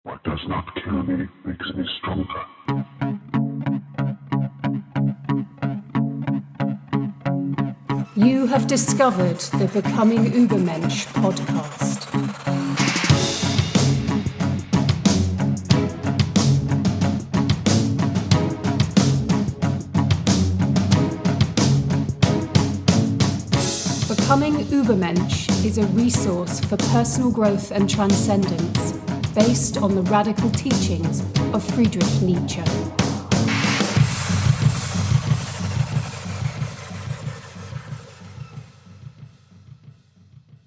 What does not kill me makes me stronger. You have discovered the Becoming Übermensch podcast. Becoming Übermensch is a resource for personal growth and transcendence based on the radical teachings of Friedrich Nietzsche.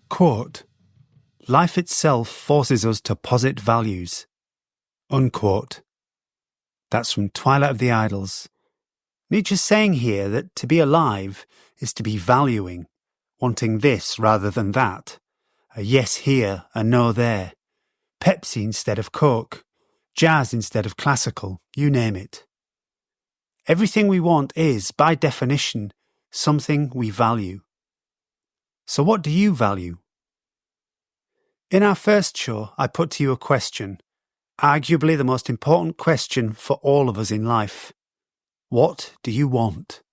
Quote, "Life itself forces us to posit values." Unquote. That's from Twilight of the Idols. Nietzsche's saying here that to be alive is to be valuing, wanting this rather than that, a yes here, a no there, Pepsi instead of Coke, jazz instead of classical, you name it. Everything we want is, by definition, something we value. So what do you value? In our first show, I put to you a question, arguably the most important question for all of us in life. What do you want?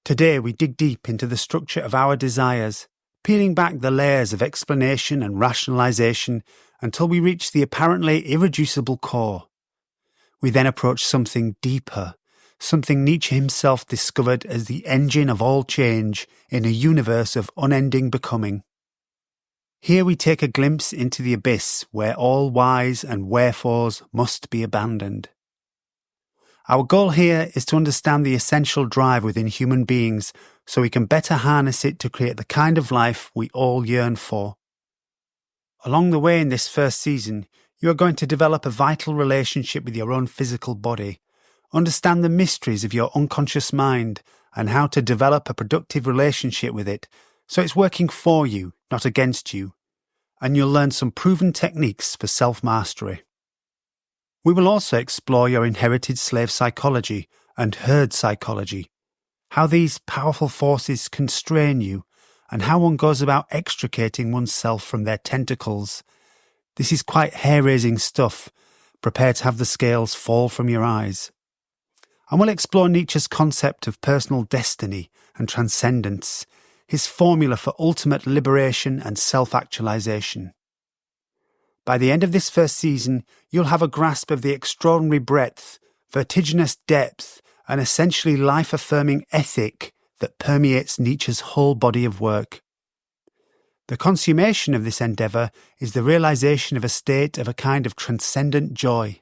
Today we dig deep into the structure of our desires, peeling back the layers of explanation and rationalisation until we reach the apparently irreducible core. We then approach something deeper, something Nietzsche himself discovered as the engine of all change in a universe of unending becoming. Here we take a glimpse into the abyss where all whys and wherefores must be abandoned. Our goal here is to understand the essential drive within human beings so we can better harness it to create the kind of life we all yearn for. Along the way in this first season, you are going to develop a vital relationship with your own physical body, understand the mysteries of your unconscious mind and how to develop a productive relationship with it so it's working for you, not against you, and you'll learn some proven techniques for self-mastery. We will also explore your inherited slave psychology and herd psychology, how these powerful forces constrain you, and how one goes about extricating oneself from their tentacles. This is quite hair-raising stuff. Prepare to have the scales fall from your eyes. And we'll explore Nietzsche's concept of personal destiny and transcendence, his formula for ultimate liberation and self-actualization. By the end of this first season, you'll have a grasp of the extraordinary breadth, vertiginous depth, and essentially life-affirming ethic that permeates Nietzsche's whole body of work. The consummation of this endeavour is the realisation of a state of a kind of transcendent joy.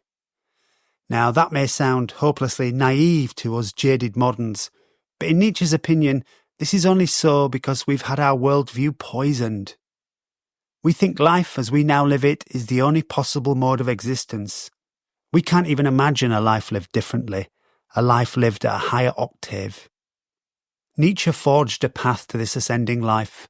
Now that may sound hopelessly naive to us jaded moderns, but in Nietzsche's opinion, this is only so because we've had our worldview poisoned. We think life as we now live it is the only possible mode of existence. We can't even imagine a life lived differently, a life lived at a higher octave. Nietzsche forged a path to this ascending life.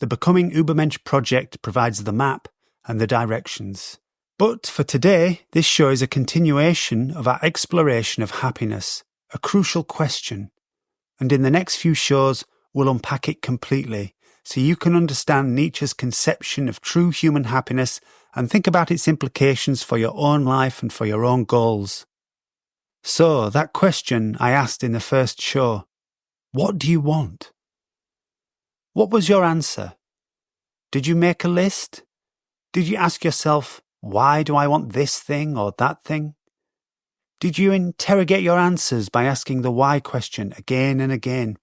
The Becoming Übermensch project provides the map and the directions. But for today, this show is a continuation of our exploration of happiness, a crucial question. And in the next few shows, we'll unpack it completely, so you can understand Nietzsche's conception of true human happiness and think about its implications for your own life and for your own goals. So, that question I asked in the first show, what do you want? What was your answer? Did you make a list? Did you ask yourself, why do I want this thing or that thing? Did you interrogate your answers by asking the why question again and again?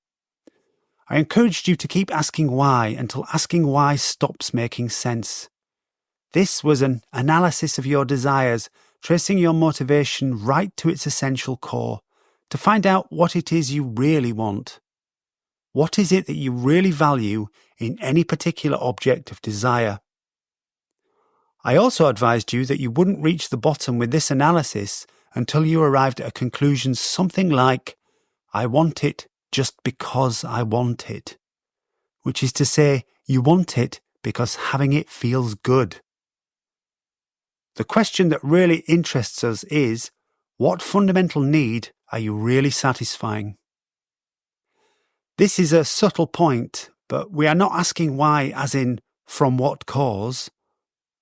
I encouraged you to keep asking why until asking why stops making sense. This was an analysis of your desires, tracing your motivation right to its essential core, to find out what it is you really want. What is it that you really value in any particular object of desire? I also advised you that you wouldn't reach the bottom with this analysis until you arrived at a conclusion something like, I want it just because I want it. Which is to say, you want it because having it feels good. The question that really interests us is, what fundamental need are you really satisfying? This is a subtle point, but we are not asking why as in from what cause,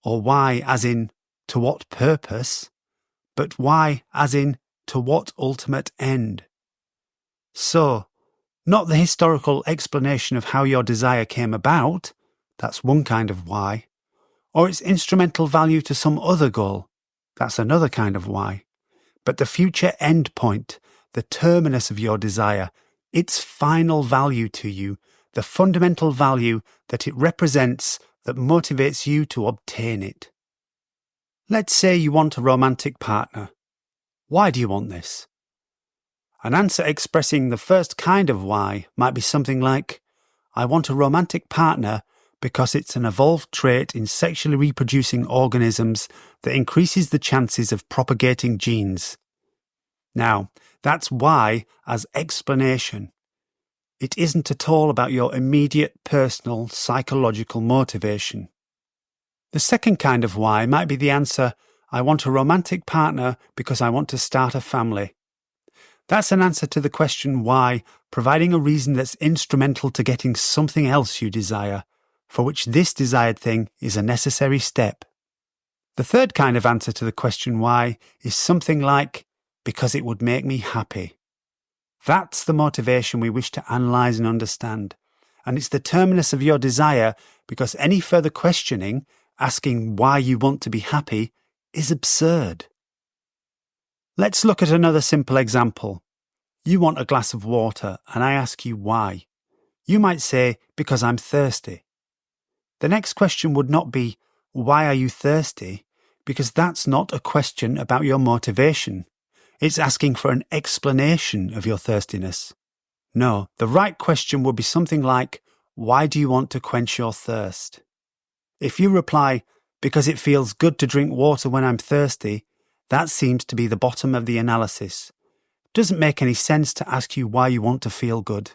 or why as in to what purpose, but why as in to what ultimate end. So, not the historical explanation of how your desire came about, that's one kind of why, or its instrumental value to some other goal, that's another kind of why, but the future end point, the terminus of your desire, its final value to you, the fundamental value that it represents that motivates you to obtain it. Let's say you want a romantic partner. Why do you want this? An answer expressing the first kind of why might be something like, I want a romantic partner because it's an evolved trait in sexually reproducing organisms that increases the chances of propagating genes. Now, that's why as explanation. It isn't at all about your immediate personal psychological motivation. The second kind of why might be the answer, I want a romantic partner because I want to start a family. That's an answer to the question why, providing a reason that's instrumental to getting something else you desire, for which this desired thing is a necessary step. The third kind of answer to the question why is something like, because it would make me happy. That's the motivation we wish to analyse and understand, and it's the terminus of your desire because any further questioning, asking why you want to be happy, is absurd. Let's look at another simple example. You want a glass of water, and I ask you why. You might say, because I'm thirsty. The next question would not be, why are you thirsty? Because that's not a question about your motivation. It's asking for an explanation of your thirstiness. No, the right question would be something like, why do you want to quench your thirst? If you reply, because it feels good to drink water when I'm thirsty, that seems to be the bottom of the analysis. It doesn't make any sense to ask you why you want to feel good.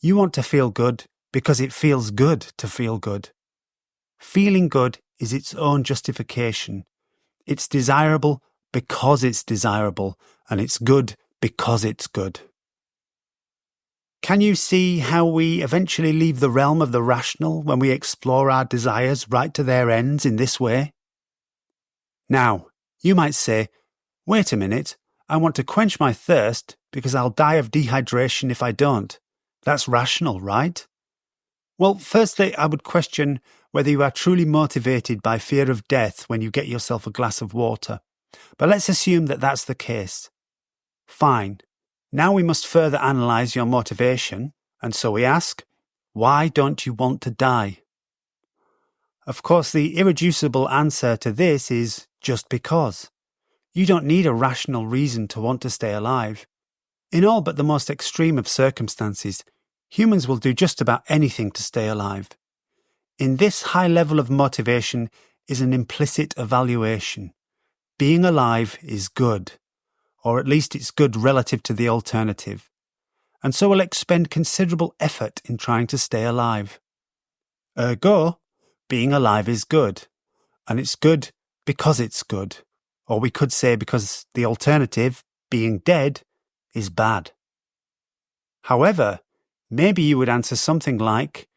You want to feel good because it feels good to feel good. Feeling good is its own justification. It's desirable because it's desirable, and it's good because it's good. Can you see how we eventually leave the realm of the rational when we explore our desires right to their ends in this way? Now, you might say, wait a minute, I want to quench my thirst because I'll die of dehydration if I don't. That's rational, right? Well, firstly, I would question whether you are truly motivated by fear of death when you get yourself a glass of water. But let's assume that that's the case. Fine. Now we must further analyse your motivation, and so we ask, why don't you want to die? Of course, the irreducible answer to this is just because. You don't need a rational reason to want to stay alive. In all but the most extreme of circumstances, humans will do just about anything to stay alive. In this high level of motivation is an implicit evaluation. Being alive is good, or at least it's good relative to the alternative, and so will expend considerable effort in trying to stay alive. Ergo, being alive is good, and it's good because it's good, or we could say because the alternative, being dead, is bad. However, maybe you would answer something like,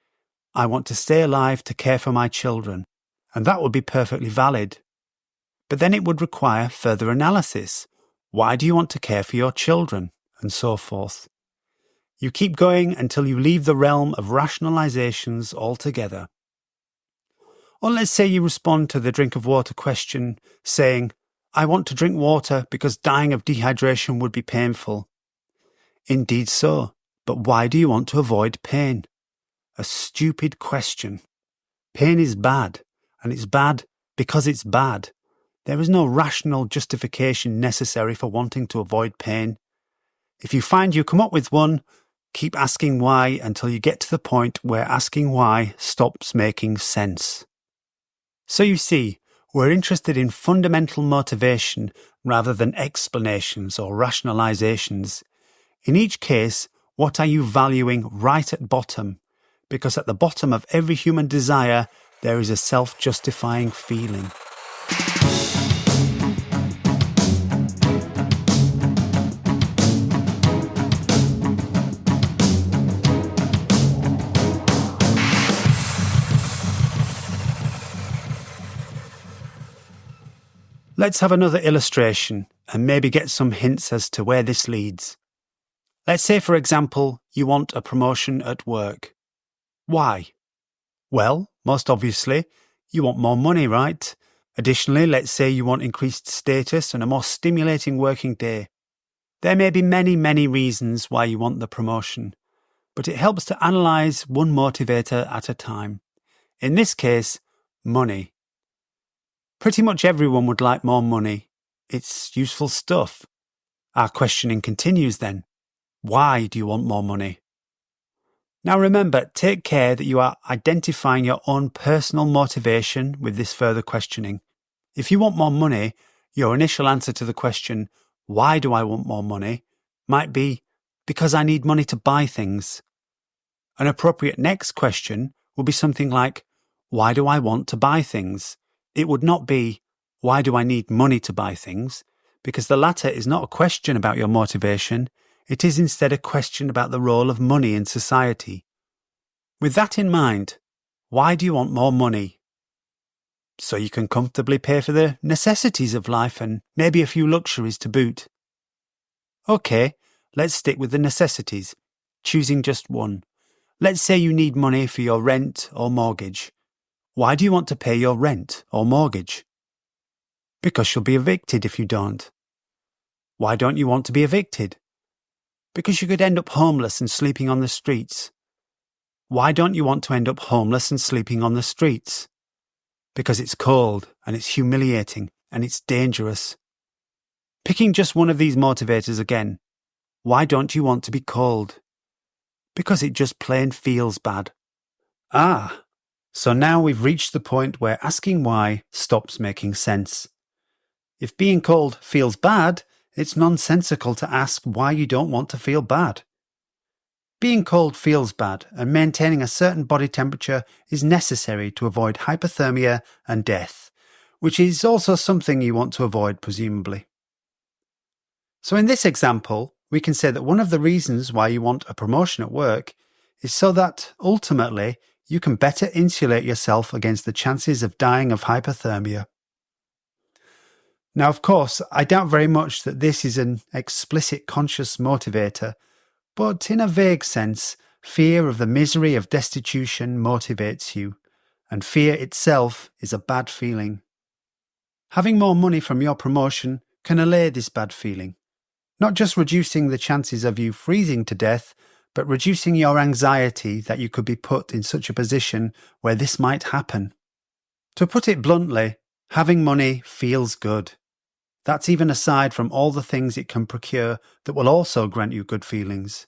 I want to stay alive to care for my children, and that would be perfectly valid. But then it would require further analysis. Why do you want to care for your children? And so forth. You keep going until you leave the realm of rationalizations altogether. Or let's say you respond to the drink of water question saying, I want to drink water because dying of dehydration would be painful. Indeed so, but why do you want to avoid pain? A stupid question. Pain is bad, and it's bad because it's bad. There is no rational justification necessary for wanting to avoid pain. If you find you come up with one, keep asking why until you get to the point where asking why stops making sense. So you see, we're interested in fundamental motivation rather than explanations or rationalizations. In each case, what are you valuing right at bottom? Because at the bottom of every human desire, there is a self-justifying feeling. Let's have another illustration and maybe get some hints as to where this leads. Let's say, for example, you want a promotion at work. Why? Well, most obviously, you want more money, right? Additionally, let's say you want increased status and a more stimulating working day. There may be many reasons why you want the promotion, but it helps to analyse one motivator at a time. In this case, money. Pretty much everyone would like more money. It's useful stuff. Our questioning continues then. Why do you want more money? Now remember, take care that you are identifying your own personal motivation with this further questioning. If you want more money, your initial answer to the question, why do I want more money, might be, because I need money to buy things. An appropriate next question would be something like, why do I want to buy things? It would not be, why do I need money to buy things? Because the latter is not a question about your motivation. It is instead a question about the role of money in society. With that in mind, why do you want more money? So you can comfortably pay for the necessities of life and maybe a few luxuries to boot. Okay, let's stick with the necessities, choosing just one. Let's say you need money for your rent or mortgage. Why do you want to pay your rent or mortgage? Because you'll be evicted if you don't. Why don't you want to be evicted? Because you could end up homeless and sleeping on the streets. Why don't you want to end up homeless and sleeping on the streets? Because it's cold and it's humiliating and it's dangerous. Picking just one of these motivators again. Why don't you want to be cold? Because it just plain feels bad. So now we've reached the point where asking why stops making sense. If being cold feels bad, it's nonsensical to ask why you don't want to feel bad. Being cold feels bad, and maintaining a certain body temperature is necessary to avoid hypothermia and death, which is also something you want to avoid, presumably. So in this example, we can say that one of the reasons why you want a promotion at work is so that, ultimately, you can better insulate yourself against the chances of dying of hypothermia. Now, of course, I doubt very much that this is an explicit conscious motivator, but in a vague sense, fear of the misery of destitution motivates you, and fear itself is a bad feeling. Having more money from your promotion can allay this bad feeling, not just reducing the chances of you freezing to death, but reducing your anxiety that you could be put in such a position where this might happen. To put it bluntly, having money feels good. That's even aside from all the things it can procure that will also grant you good feelings.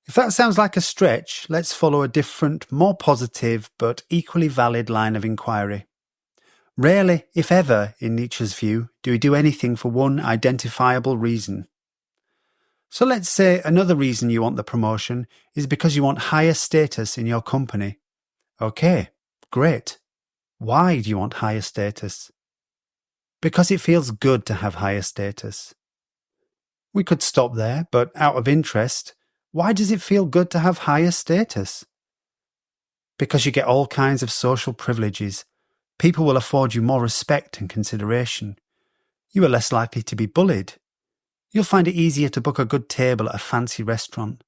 If that sounds like a stretch, let's follow a different, more positive, but equally valid line of inquiry. Rarely, if ever, in Nietzsche's view, do we do anything for one identifiable reason. So let's say another reason you want the promotion is because you want higher status in your company. Okay, great. Why do you want higher status? Because it feels good to have higher status. We could stop there, but out of interest, why does it feel good to have higher status? Because you get all kinds of social privileges. People will afford you more respect and consideration. You are less likely to be bullied. You'll find it easier to book a good table at a fancy restaurant.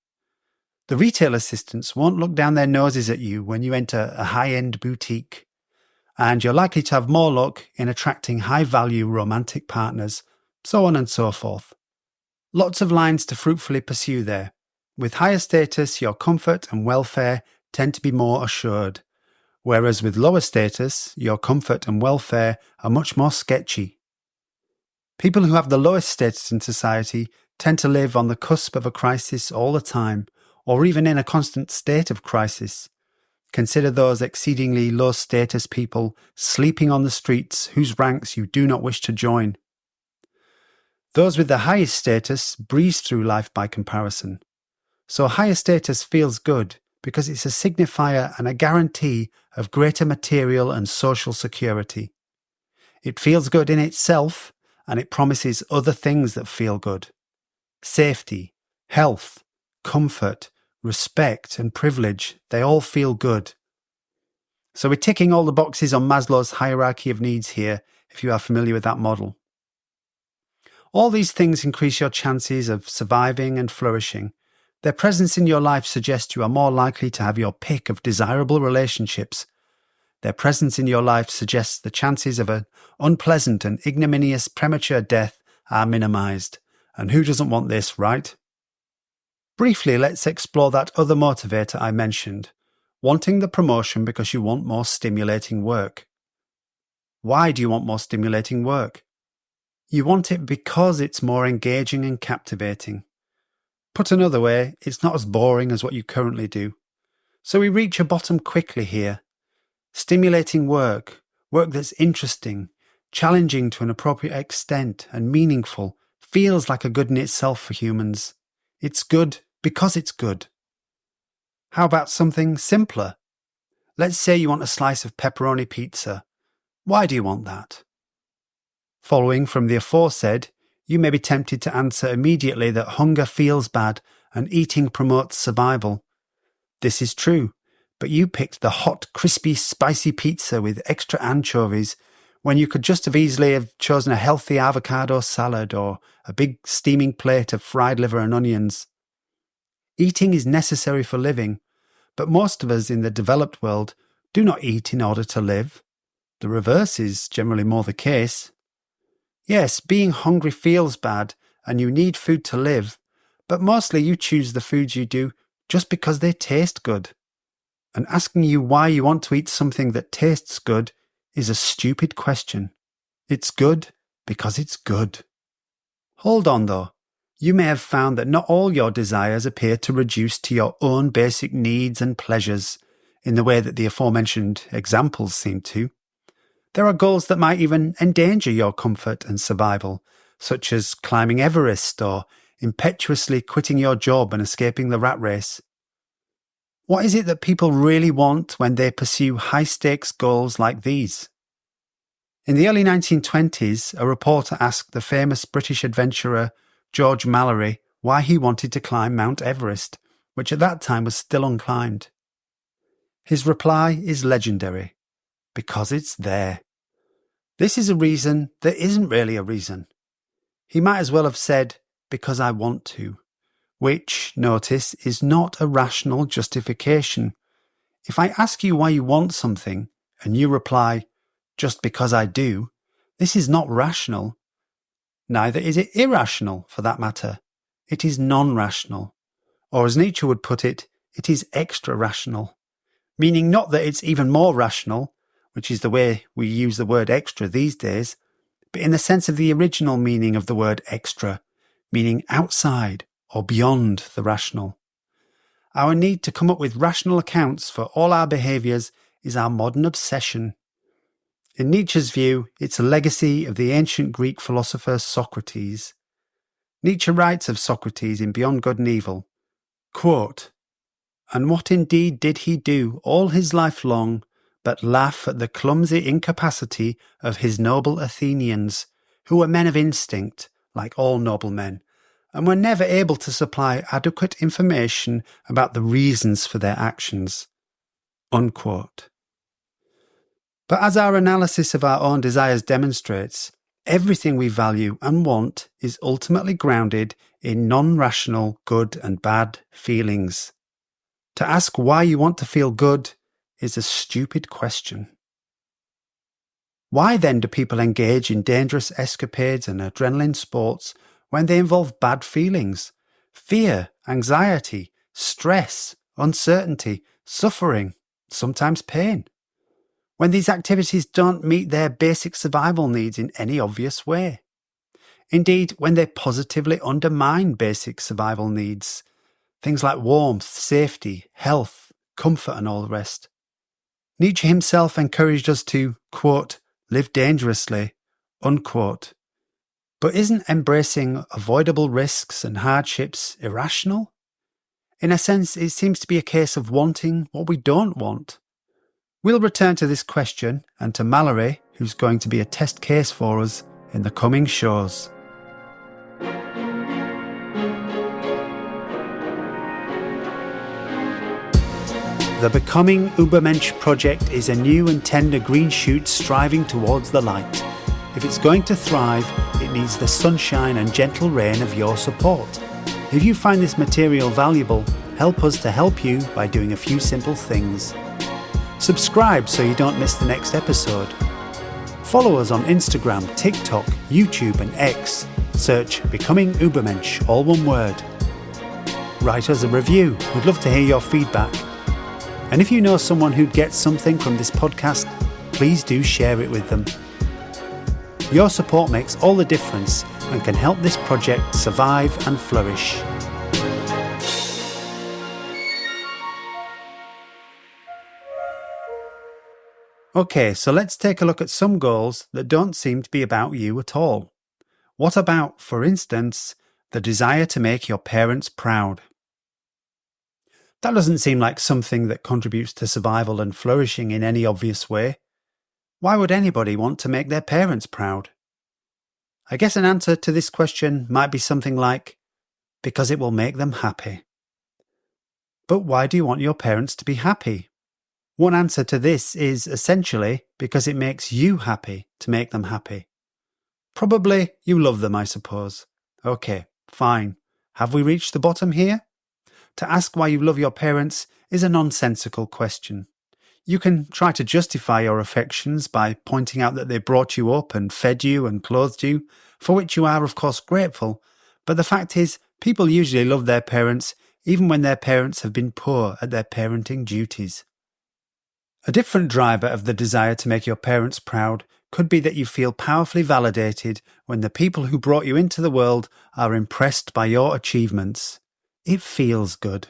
The retail assistants won't look down their noses at you when you enter a high-end boutique. And you're likely to have more luck in attracting high-value romantic partners, so on and so forth. Lots of lines to fruitfully pursue there. With higher status, your comfort and welfare tend to be more assured, whereas with lower status, your comfort and welfare are much more sketchy. People who have the lowest status in society tend to live on the cusp of a crisis all the time, or even in a constant state of crisis. Consider those exceedingly low-status people sleeping on the streets whose ranks you do not wish to join. Those with the highest status breeze through life by comparison. So higher status feels good because it's a signifier and a guarantee of greater material and social security. It feels good in itself, and it promises other things that feel good. Safety, health, comfort, respect and privilege, they all feel good. So we're ticking all the boxes on Maslow's hierarchy of needs here, if you are familiar with that model. All these things increase your chances of surviving and flourishing. Their presence in your life suggests you are more likely to have your pick of desirable relationships. Their presence in your life suggests the chances of an unpleasant and ignominious premature death are minimized. And who doesn't want this, right? Briefly, let's explore that other motivator I mentioned, wanting the promotion because you want more stimulating work. Why do you want more stimulating work? You want it because it's more engaging and captivating. Put another way, it's not as boring as what you currently do. So we reach a bottom quickly here. Stimulating work that's interesting, challenging to an appropriate extent and meaningful, feels like a good in itself for humans. It's good because it's good. How about something simpler? Let's say you want a slice of pepperoni pizza. Why do you want that? Following from the aforesaid, you may be tempted to answer immediately that hunger feels bad and eating promotes survival. This is true, but you picked the hot, crispy, spicy pizza with extra anchovies when you could just easily have chosen a healthy avocado salad or a big steaming plate of fried liver and onions. Eating is necessary for living, but most of us in the developed world do not eat in order to live. The reverse is generally more the case. Yes, being hungry feels bad and you need food to live, but mostly you choose the foods you do just because they taste good. And asking you why you want to eat something that tastes good is a stupid question. It's good because it's good. Hold on though. You may have found that not all your desires appear to reduce to your own basic needs and pleasures in the way that the aforementioned examples seem to. There are goals that might even endanger your comfort and survival, such as climbing Everest or impetuously quitting your job and escaping the rat race. What is it that people really want when they pursue high-stakes goals like these? In the early 1920s, a reporter asked the famous British adventurer George Mallory why he wanted to climb Mount Everest, which at that time was still unclimbed. His reply is legendary. Because it's there. This is a reason that isn't really a reason. He might as well have said, because I want to, which, notice, is not a rational justification. If I ask you why you want something, and you reply, just because I do, this is not rational. Neither is it irrational, for that matter. It is non-rational. Or as Nietzsche would put it, it is extra-rational. Meaning not that it's even more rational, which is the way we use the word extra these days, but in the sense of the original meaning of the word extra, meaning outside or beyond the rational. Our need to come up with rational accounts for all our behaviours is our modern obsession. In Nietzsche's view, it's a legacy of the ancient Greek philosopher Socrates. Nietzsche writes of Socrates in Beyond Good and Evil, quote, "And what indeed did he do all his life long, but laugh at the clumsy incapacity of his noble Athenians, who were men of instinct, like all noble men, and were never able to supply adequate information about the reasons for their actions." Unquote. But as our analysis of our own desires demonstrates, everything we value and want is ultimately grounded in non-rational good and bad feelings. To ask why you want to feel good is a stupid question. Why then do people engage in dangerous escapades and adrenaline sports when they involve bad feelings? Fear, anxiety, stress, uncertainty, suffering, sometimes pain. When these activities don't meet their basic survival needs in any obvious way. Indeed, when they positively undermine basic survival needs, things like warmth, safety, health, comfort and all the rest. Nietzsche himself encouraged us to, quote, live dangerously, unquote. But isn't embracing avoidable risks and hardships irrational? In a sense, it seems to be a case of wanting what we don't want. We'll return to this question and to Mallory, who's going to be a test case for us in the coming shows. The Becoming Übermensch project is a new and tender green shoot striving towards the light. If it's going to thrive, it needs the sunshine and gentle rain of your support. If you find this material valuable, help us to help you by doing a few simple things. Subscribe so you don't miss the next episode. Follow us on Instagram, TikTok, YouTube and X. Search Becoming Ubermensch, all one word. Write us a review. We'd love to hear your feedback. And if you know someone who'd get something from this podcast, please do share it with them. Your support makes all the difference and can help this project survive and flourish. Okay, so let's take a look at some goals that don't seem to be about you at all. What about, for instance, the desire to make your parents proud? That doesn't seem like something that contributes to survival and flourishing in any obvious way. Why would anybody want to make their parents proud? I guess an answer to this question might be something like, because it will make them happy. But why do you want your parents to be happy? One answer to this is essentially because it makes you happy to make them happy. Probably you love them, I suppose. Okay, fine. Have we reached the bottom here? To ask why you love your parents is a nonsensical question. You can try to justify your affections by pointing out that they brought you up and fed you and clothed you, for which you are of course grateful, but the fact is people usually love their parents even when their parents have been poor at their parenting duties. A different driver of the desire to make your parents proud could be that you feel powerfully validated when the people who brought you into the world are impressed by your achievements. It feels good.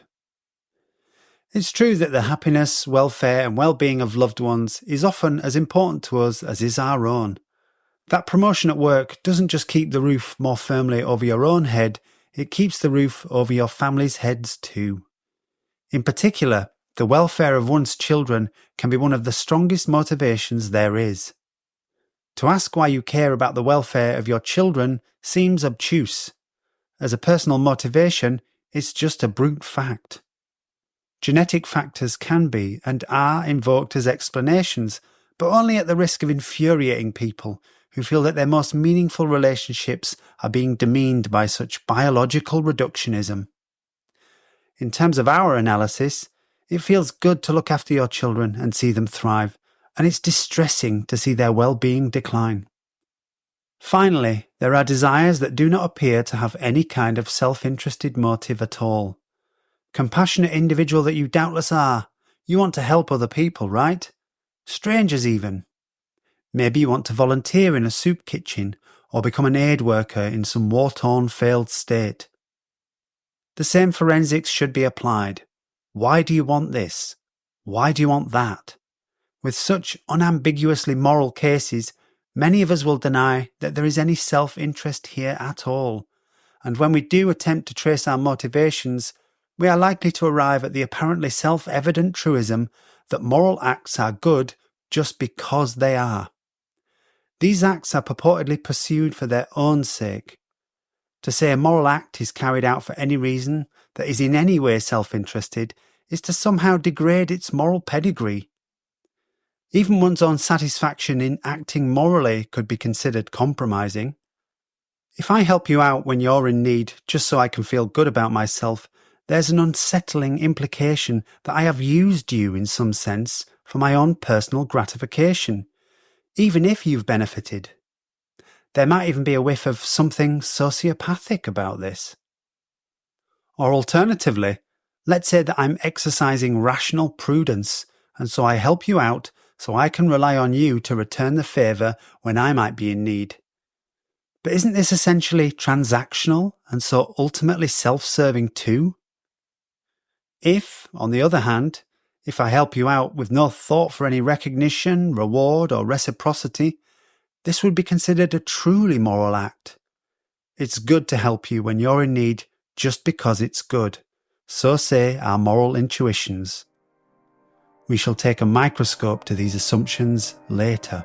It's true that the happiness, welfare and well-being of loved ones is often as important to us as is our own. That promotion at work doesn't just keep the roof more firmly over your own head, it keeps the roof over your family's heads too. In particular, the welfare of one's children can be one of the strongest motivations there is. To ask why you care about the welfare of your children seems obtuse. As a personal motivation, it's just a brute fact. Genetic factors can be and are invoked as explanations, but only at the risk of infuriating people who feel that their most meaningful relationships are being demeaned by such biological reductionism. In terms of our analysis, it feels good to look after your children and see them thrive, and it's distressing to see their well-being decline. Finally, there are desires that do not appear to have any kind of self-interested motive at all. Compassionate individual that you doubtless are, you want to help other people, right? Strangers even. Maybe you want to volunteer in a soup kitchen or become an aid worker in some war-torn failed state. The same forensics should be applied. Why do you want this? Why do you want that? With such unambiguously moral cases, many of us will deny that there is any self-interest here at all, and when we do attempt to trace our motivations, we are likely to arrive at the apparently self-evident truism that moral acts are good just because they are. These acts are purportedly pursued for their own sake. To say a moral act is carried out for any reason that is in any way self-interested is to somehow degrade its moral pedigree. Even one's own satisfaction in acting morally could be considered compromising. If I help you out when you're in need just so I can feel good about myself, there's an unsettling implication that I have used you in some sense for my own personal gratification, even if you've benefited. There might even be a whiff of something sociopathic about this. Or alternatively, let's say that I'm exercising rational prudence, and so I help you out so I can rely on you to return the favour when I might be in need. But isn't this essentially transactional and so ultimately self-serving too? If, on the other hand, if I help you out with no thought for any recognition, reward or reciprocity, this would be considered a truly moral act. It's good to help you when you're in need just because it's good. So say our moral intuitions. We shall take a microscope to these assumptions later.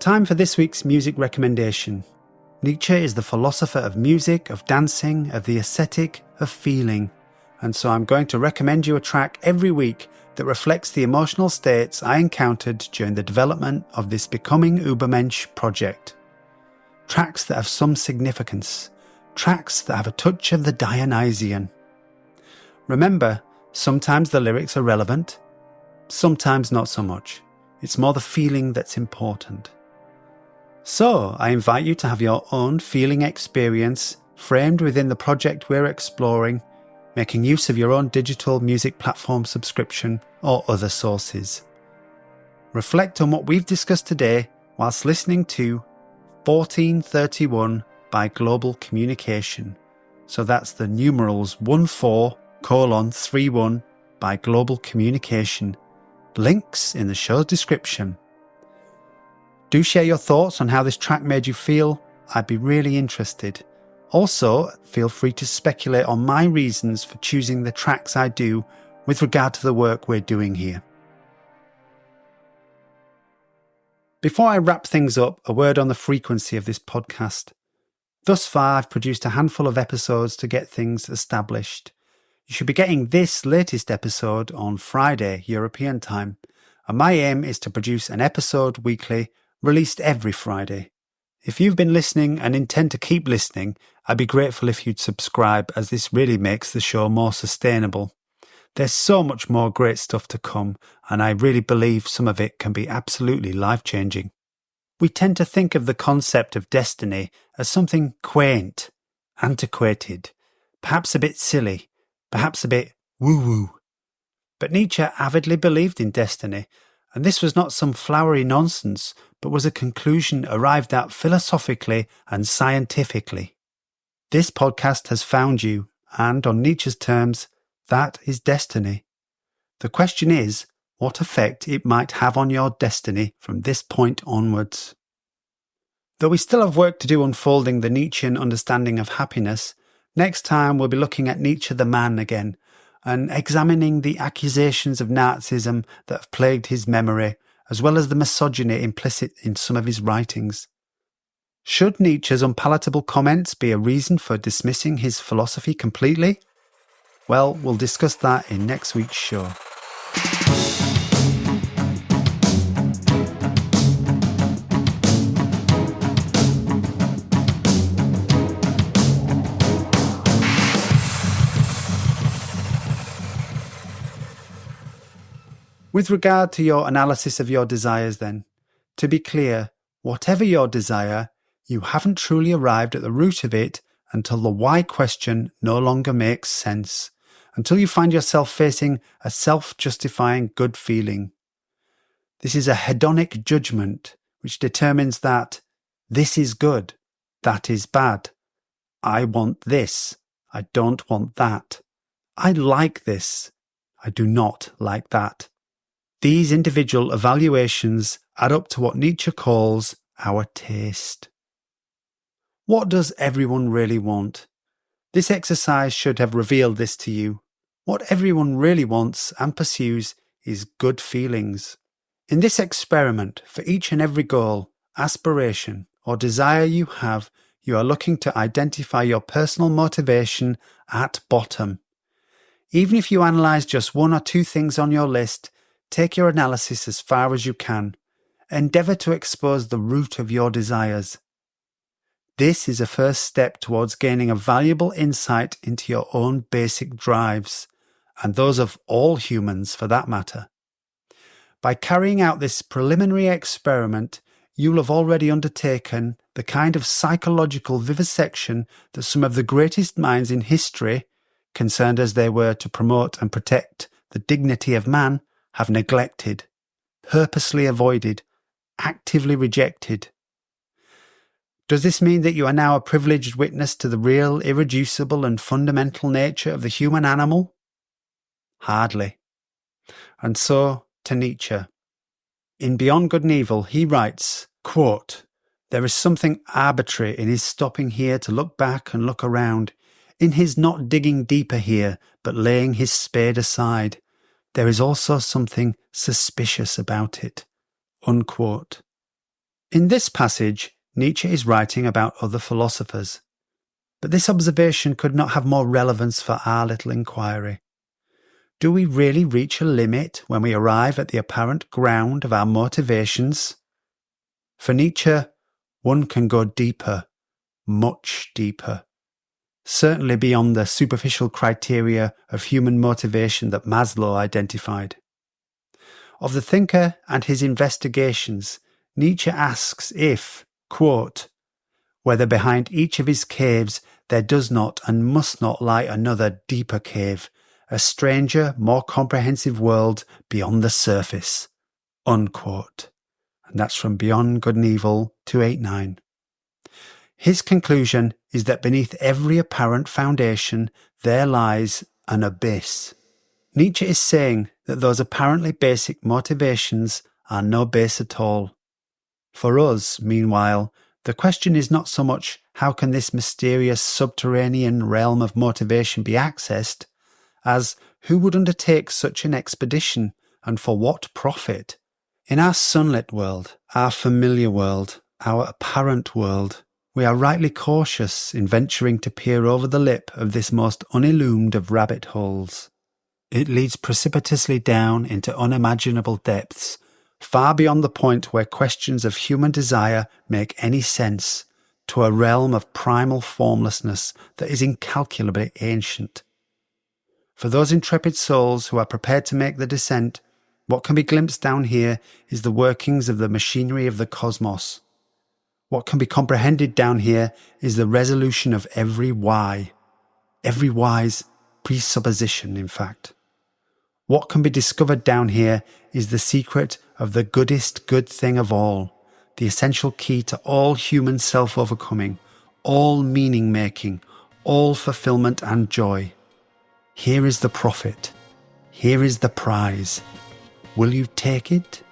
Time for this week's music recommendation. Nietzsche is the philosopher of music, of dancing, of the aesthetic, of feeling. and so I'm going to recommend you a track every week that reflects the emotional states I encountered during the development of this Becoming Übermensch project. Tracks that have some significance, tracks that have a touch of the Dionysian. Remember, sometimes the lyrics are relevant, sometimes not so much. It's more the feeling that's important. So, I invite you to have your own feeling experience framed within the project we're exploring, making use of your own digital music platform subscription or other sources. Reflect on what we've discussed today whilst listening to 1431 by Global Communication. So that's the numerals 14:31 by Global Communication. Links in the show's description. Do share your thoughts on how this track made you feel. I'd be really interested. Also, feel free to speculate on my reasons for choosing the tracks I do with regard to the work we're doing here. Before I wrap things up, a word on the frequency of this podcast. Thus far, I've produced a handful of episodes to get things established. You should be getting this latest episode on Friday, European time, and my aim is to produce an episode weekly, released every Friday. If you've been listening and intend to keep listening, I'd be grateful if you'd subscribe, as this really makes the show more sustainable. There's so much more great stuff to come, and I really believe some of it can be absolutely life-changing. We tend to think of the concept of destiny as something quaint, antiquated, perhaps a bit silly, perhaps a bit woo-woo. But Nietzsche avidly believed in destiny, and this was not some flowery nonsense, but was a conclusion arrived at philosophically and scientifically. This podcast has found you, and on Nietzsche's terms, that is destiny. The question is, what effect it might have on your destiny from this point onwards. Though we still have work to do unfolding the Nietzschean understanding of happiness, next time we'll be looking at Nietzsche the man again, and examining the accusations of Nazism that have plagued his memory, as well as the misogyny implicit in some of his writings. Should Nietzsche's unpalatable comments be a reason for dismissing his philosophy completely? Well, we'll discuss that in next week's show. With regard to your analysis of your desires then, to be clear, whatever your desire, you haven't truly arrived at the root of it until the why question no longer makes sense, until you find yourself facing a self-justifying good feeling. This is a hedonic judgment which determines that this is good, that is bad. I want this, I don't want that. I like this, I do not like that. These individual evaluations add up to what Nietzsche calls our taste. What does everyone really want? This exercise should have revealed this to you. What everyone really wants and pursues is good feelings. In this experiment, for each and every goal, aspiration, or desire you have, you are looking to identify your personal motivation at bottom. Even if you analyse just one or two things on your list, take your analysis as far as you can. Endeavour to expose the root of your desires. This is a first step towards gaining a valuable insight into your own basic drives, and those of all humans for that matter. By carrying out this preliminary experiment, you'll have already undertaken the kind of psychological vivisection that some of the greatest minds in history, concerned as they were to promote and protect the dignity of man, have neglected, purposely avoided, actively rejected. Does this mean that you are now a privileged witness to the real, irreducible and fundamental nature of the human animal? Hardly. And so, to Nietzsche. In Beyond Good and Evil, he writes, quote, "There is something arbitrary in his stopping here to look back and look around, in his not digging deeper here, but laying his spade aside. There is also something suspicious about it." Unquote. In this passage, Nietzsche is writing about other philosophers. But this observation could not have more relevance for our little inquiry. Do we really reach a limit when we arrive at the apparent ground of our motivations? For Nietzsche, one can go deeper, much deeper. Certainly beyond the superficial criteria of human motivation that Maslow identified. Of the thinker and his investigations, Nietzsche asks if, quote, whether behind each of his caves there does not and must not lie another deeper cave, a stranger, more comprehensive world beyond the surface, unquote. And that's from Beyond Good and Evil 289. His conclusion is that beneath every apparent foundation there lies an abyss. Nietzsche is saying that those apparently basic motivations are no base at all. For us, meanwhile, the question is not so much how can this mysterious subterranean realm of motivation be accessed, as who would undertake such an expedition and for what profit? In our sunlit world, our familiar world, our apparent world, we are rightly cautious in venturing to peer over the lip of this most unillumined of rabbit holes. It leads precipitously down into unimaginable depths, far beyond the point where questions of human desire make any sense, to a realm of primal formlessness that is incalculably ancient. For those intrepid souls who are prepared to make the descent, what can be glimpsed down here is the workings of the machinery of the cosmos. What can be comprehended down here is the resolution of every why, every why's presupposition, in fact. What can be discovered down here is the secret of the goodest good thing of all, the essential key to all human self-overcoming, all meaning-making, all fulfilment and joy. Here is the profit. Here is the prize. Will you take it?